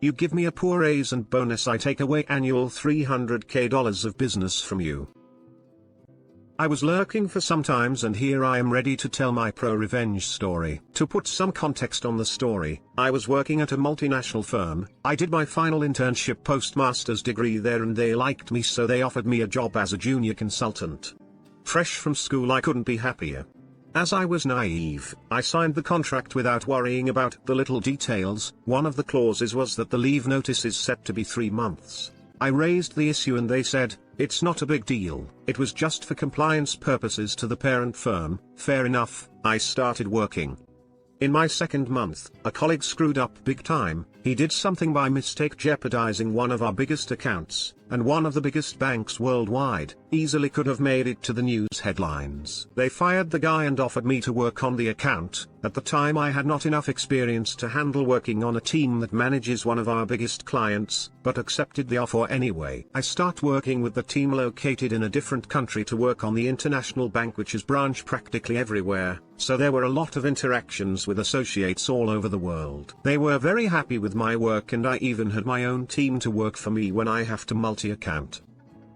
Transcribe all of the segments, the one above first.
You give me a poor raise and bonus, I take away annual $300K of business from you. I was lurking for some times, and here I am ready to tell my pro-revenge story. To put some context on the story, I was working at a multinational firm. I did my final internship post-master's degree there, and they liked me, so they offered me a job as a junior consultant. Fresh from school, I couldn't be happier. As I was naive, I signed the contract without worrying about the little details. One of the clauses was that the leave notice is set to be 3 months. I raised the issue and they said, "It's not a big deal, it was just for compliance purposes to the parent firm." Fair enough. I started working. In my second month, a colleague screwed up big time. He did something by mistake jeopardizing one of our biggest accounts, and one of the biggest banks worldwide. Easily could have made it to the news headlines. They fired the guy and offered me to work on the account. At the time I had not enough experience to handle working on a team that manages one of our biggest clients, but accepted the offer anyway. I start working with the team located in a different country to work on the international bank, which is branch practically everywhere, so there were a lot of interactions with associates all over the world. They were very happy with my work, and I even had my own team to work for me when I have to multi-account.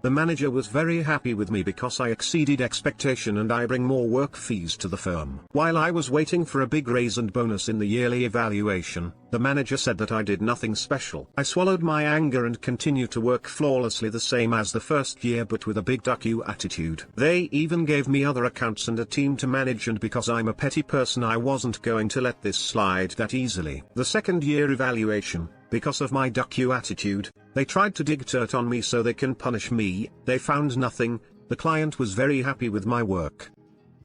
The manager was very happy with me because I exceeded expectation and I bring more work fees to the firm. While I was waiting for a big raise and bonus in the yearly evaluation, the manager said that I did nothing special. I swallowed my anger and continued to work flawlessly, the same as the first year, but with a big duck you attitude. They even gave me other accounts and a team to manage, and because I'm a petty person I wasn't going to let this slide that easily. The second year evaluation, because of my duck you attitude, they tried to dig dirt on me so they can punish me. They found nothing. The client was very happy with my work.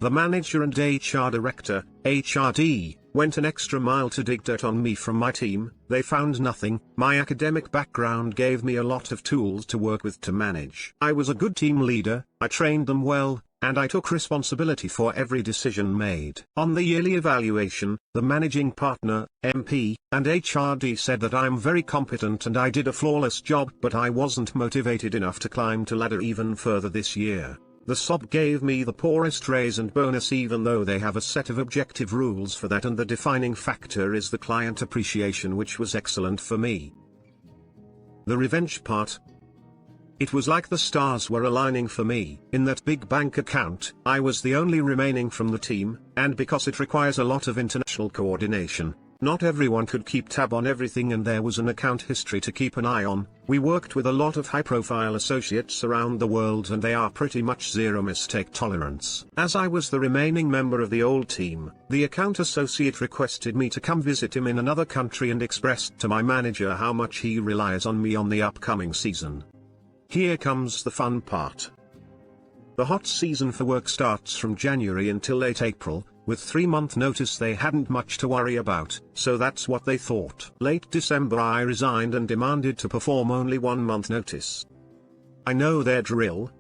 The manager and HR director, HRD, went an extra mile to dig dirt on me from my team. They found nothing. My academic background gave me a lot of tools to work with to manage. I was a good team leader, I trained them well, and I took responsibility for every decision made. On the yearly evaluation, the managing partner, MP, and HRD said that I'm very competent and I did a flawless job, but I wasn't motivated enough to climb the ladder even further this year. The SOB gave me the poorest raise and bonus, even though they have a set of objective rules for that, and the defining factor is the client appreciation, which was excellent for me. The revenge part. It was like the stars were aligning for me. In that big bank account, I was the only remaining from the team, and because it requires a lot of international coordination, not everyone could keep tab on everything, and there was an account history to keep an eye on. We worked with a lot of high-profile associates around the world, and they are pretty much zero mistake tolerance. As I was the remaining member of the old team, the account associate requested me to come visit him in another country and expressed to my manager how much he relies on me on the upcoming season. Here comes the fun part. The hot season for work starts from January until late April. With 3-month notice they hadn't much to worry about, so that's what they thought. Late December I resigned and demanded to perform only 1 month notice. I know their drill.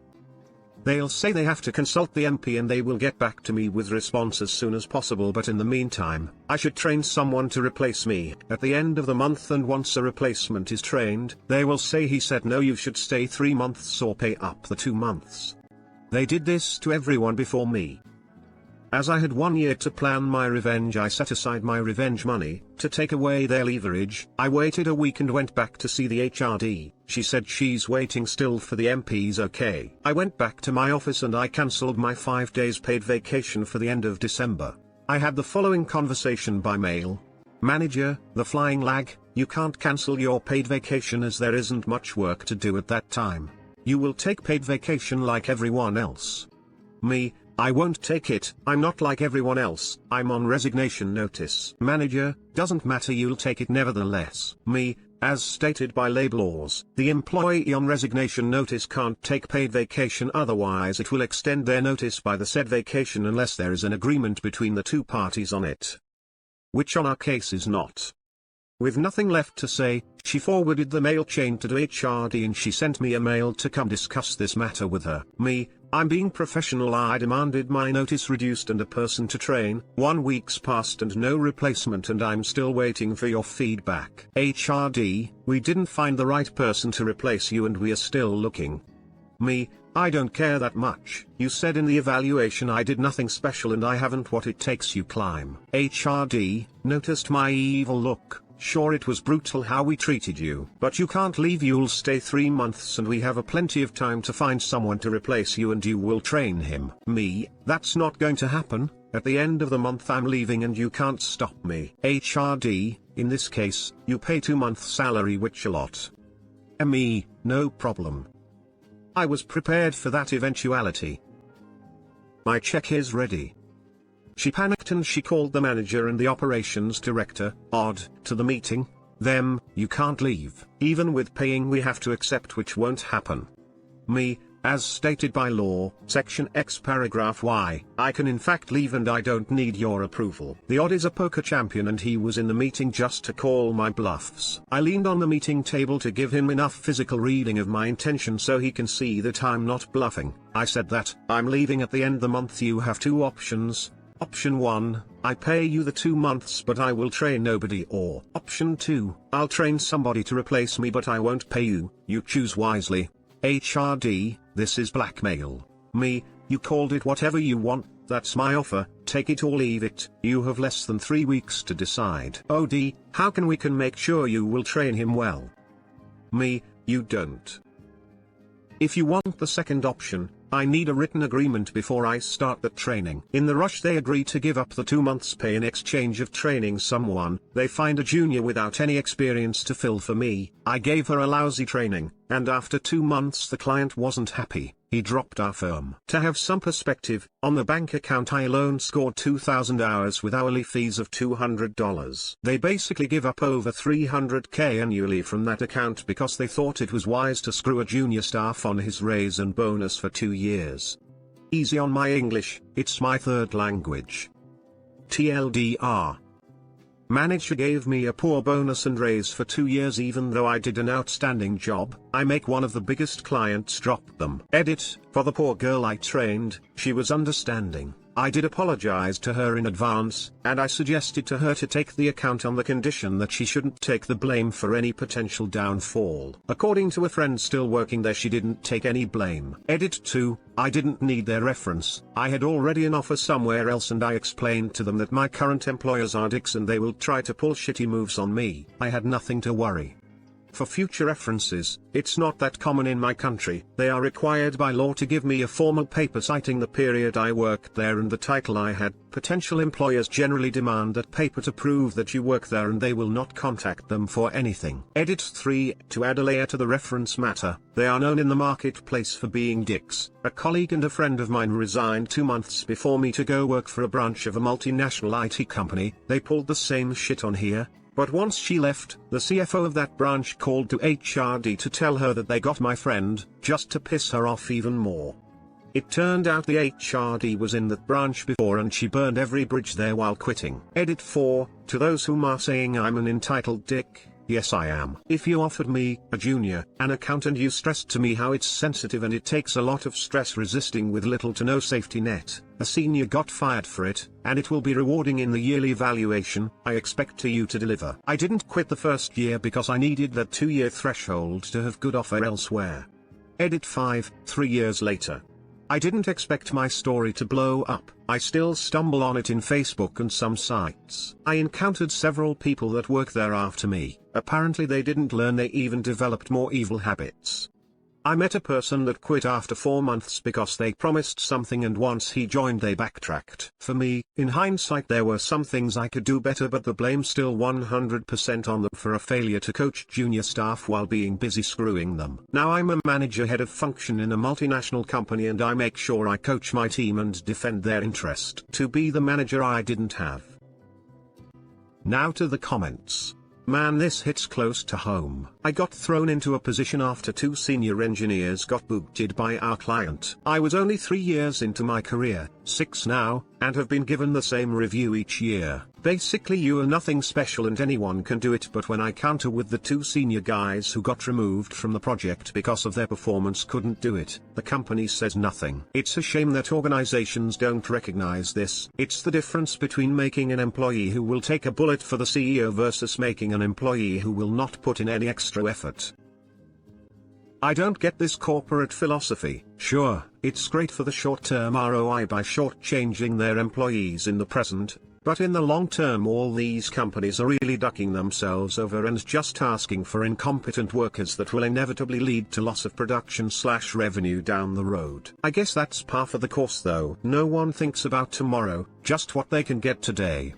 They'll say they have to consult the MP and they will get back to me with response as soon as possible, but in the meantime, I should train someone to replace me at the end of the month, and once a replacement is trained, they will say he said no, you should stay 3 months or pay up the 2 months. They did this to everyone before me. As I had 1 year to plan my revenge, I set aside my revenge money to take away their leverage. I waited a week and went back to see the HRD. She said she's waiting still for the MP's okay. I went back to my office and I cancelled my 5 days paid vacation for the end of December. I had the following conversation by mail. Manager, the flying lag, you can't cancel your paid vacation as there isn't much work to do at that time. You will take paid vacation like everyone else. Me, I won't take it. I'm not like everyone else. I'm on resignation notice. Manager, doesn't matter, you'll take it nevertheless. Me, as stated by labor laws, the employee on resignation notice can't take paid vacation, otherwise it will extend their notice by the said vacation unless there is an agreement between the two parties on it. Which on our case is not. With nothing left to say, she forwarded the mail chain to HRD and she sent me a mail to come discuss this matter with her. Me, I'm being professional. I demanded my notice reduced and a person to train. 1 week's passed and no replacement, and I'm still waiting for your feedback. HRD, we didn't find the right person to replace you and we are still looking. Me, I don't care that much. You said in the evaluation I did nothing special and I haven't what it takes. You climb. HRD, noticed my evil look. Sure, it was brutal how we treated you, but you can't leave. You'll stay 3 months and we have a plenty of time to find someone to replace you and you will train him. Me, that's not going to happen. At the end of the month I'm leaving and you can't stop me. HRD, in this case, you pay 2 months salary, which a lot. Me, no problem. I was prepared for that eventuality. My check is ready. She panicked and she called the manager and the operations director, to the meeting. Them, you can't leave. Even with paying we have to accept, which won't happen. Me, as stated by law, section X paragraph Y, I can in fact leave and I don't need your approval. The is a poker champion and he was in the meeting just to call my bluffs. I leaned on the meeting table to give him enough physical reading of my intention so he can see that I'm not bluffing. I said that, I'm leaving at the end of the month. You have 2 options. Option 1, I pay you the 2 months but I will train nobody, or option 2, I'll train somebody to replace me but I won't pay you. You choose wisely. HRD, this is blackmail. Me, you called it whatever you want, that's my offer, take it or leave it. You have less than 3 weeks to decide. OD, how can we make sure you will train him well? Me, you don't. If you want the second option, I need a written agreement before I start the training. In the rush they agree to give up the 2 months pay in exchange of training someone. They find a junior without any experience to fill for me. I gave her a lousy training, and after 2 months the client wasn't happy. He dropped our firm. To have some perspective, on the bank account I alone scored 2,000 hours with hourly fees of $200. They basically give up over $300K annually from that account because they thought it was wise to screw a junior staff on his raise and bonus for 2 years. Easy on my English, it's my 3rd language. TLDR. Manager gave me a poor bonus and raise for 2 years even though I did an outstanding job. I make one of the biggest clients drop them. Edit, for the poor girl I trained, she was understanding. I did apologize to her in advance, and I suggested to her to take the account on the condition that she shouldn't take the blame for any potential downfall. According to a friend still working there, she didn't take any blame. Edit 2, I didn't need their reference. I had already an offer somewhere else and I explained to them that my current employers are dicks and they will try to pull shitty moves on me. I had nothing to worry. For future references, it's not that common in my country. They are required by law to give me a formal paper citing the period I worked there and the title I had. Potential employers generally demand that paper to prove that you work there and they will not contact them for anything. Edit 3, to add a layer to the reference matter, they are known in the marketplace for being dicks. A colleague and a friend of mine resigned 2 months before me to go work for a branch of a multinational IT company. They pulled the same shit on here. But once she left, the CFO of that branch called to HRD to tell her that they got my friend, just to piss her off even more. It turned out the HRD was in that branch before and she burned every bridge there while quitting. Edit 4, to those whom are saying I'm an entitled dick, yes I am. If you offered me, a junior, an account and you stressed to me how it's sensitive and it takes a lot of stress resisting with little to no safety net, a senior got fired for it, and it will be rewarding in the yearly evaluation, I expect you to deliver. I didn't quit the first year because I needed that 2-year threshold to have good offer elsewhere. Edit 5, 3 years later. I didn't expect my story to blow up. I still stumble on it in Facebook and some sites. I encountered several people that work there after me. Apparently they didn't learn, they even developed more evil habits. I met a person that quit after 4 months because they promised something and once he joined they backtracked. For me, in hindsight there were some things I could do better, but the blame still 100% on them for a failure to coach junior staff while being busy screwing them. Now I'm a manager head of function in a multinational company and I make sure I coach my team and defend their interest. To be the manager I didn't have. Now to the comments. Man, this hits close to home. I got thrown into a position after 2 senior engineers got booted by our client. I was only 3 years into my career, 6 now, and have been given the same review each year. Basically you are nothing special and anyone can do it, but when I counter with the 2 senior guys who got removed from the project because of their performance couldn't do it, the company says nothing. It's a shame that organizations don't recognize this. It's the difference between making an employee who will take a bullet for the CEO versus making an employee who will not put in any extra effort. I don't get this corporate philosophy. Sure, it's great for the short-term ROI by shortchanging their employees in the present, But in the long term all these companies are really ducking themselves over and just asking for incompetent workers that will inevitably lead to loss of production/revenue down the road. I guess that's par for the course though. No one thinks about tomorrow, just what they can get today.